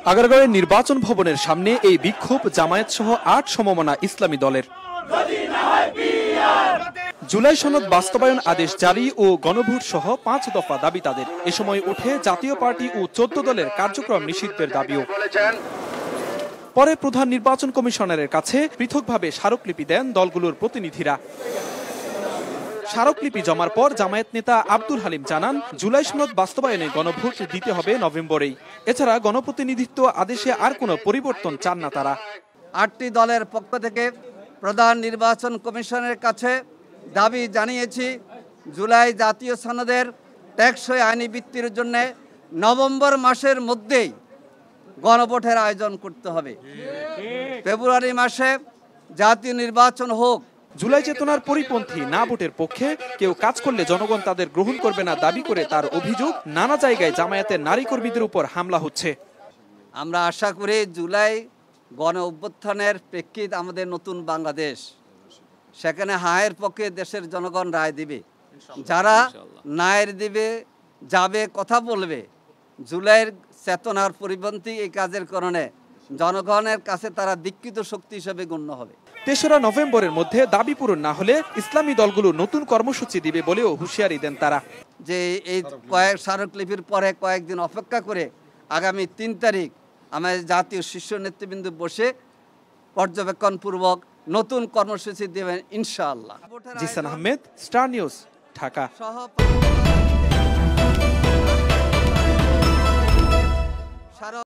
আগারগাঁওয়ের নির্বাচন ভবনের সামনে এই বিক্ষোভ জামায়াত সহ ৮ সমমনা ইসলামী দলের। জুলাই সনদ বাস্তবায়ন আদেশ জারি ও গণভোট সহ ৫ দফা দাবি তাদের। এ সময় উঠে জাতীয় পার্টি ও ১৪ দলের কার্যক্রম নিষিদ্ধের দাবিও। পরে প্রধান নির্বাচন কমিশনারের কাছে পৃথকভাবে স্মারকলিপি দেন দলগুলোর প্রতিনিধিরা। স্মারকলিপি জমার পর জামায়াত নেতা আব্দুল হালিম জানান, জুলাই সনদ বাস্তবায়নে গণভোট দিতে হবে নভেম্বরেই। এছাড়া গণপ্রতিনিধিত্ব আদেশে আর কোনো পরিবর্তন চান না তারা। ৮টি দলের পক্ষ থেকে প্রধান নির্বাচন কমিশনের কাছে দাবি জানিয়েছি, জুলাই জাতীয় সনদের টেকসই আইনি ভিত্তির জন্য নভেম্বর মাসের মধ্যেই গণভোটের আয়োজন করতে হবে। ফেব্রুয়ারি মাসে জাতীয় নির্বাচন হোক। জুলাই চেতনার পরিপন্থী না ভোটের পক্ষে কেউ কাজ করলে জনগণ তাদের গ্রহণ করবে না দাবি করে তার অভিযোগ, নানা জায়গায় জামায়াতের নারী কর্মীদের উপর হামলা হচ্ছে। আমরা আশা করি জুলাই গণ অভ্যুত্থানের প্রেক্ষিত আমাদের নতুন বাংলাদেশ, সেখানে হায়ের পক্ষে দেশের জনগণ রায় দিবে। যারা নায়ের দিবে, যাবে, কথা বলবে, জুলাইয়ের চেতনার পরিপন্থী এই কাজের কারণে জনগণের কাছে তারা দীক্ষিত শক্তি হিসেবে গণ্য হবে। ৩রা নভেম্বরের মধ্যে দাবি পূরণ না হলে ইসলামী দলগুলো নতুন কর্মসূচি দিবে বলেও হুঁশিয়ারি দেন তারা। যে এই স্মারকলিপির পরে কয়েকদিন অপেক্ষা করে আগামী ৩ তারিখ আমাদের জাতীয় শীর্ষ নেতৃবৃন্দ বসে পর্যবেক্ষণপূর্বক নতুন কর্মসূচি দেবেন ইনশাআল্লাহ। Zisan Ahmed, star news, Dhaka.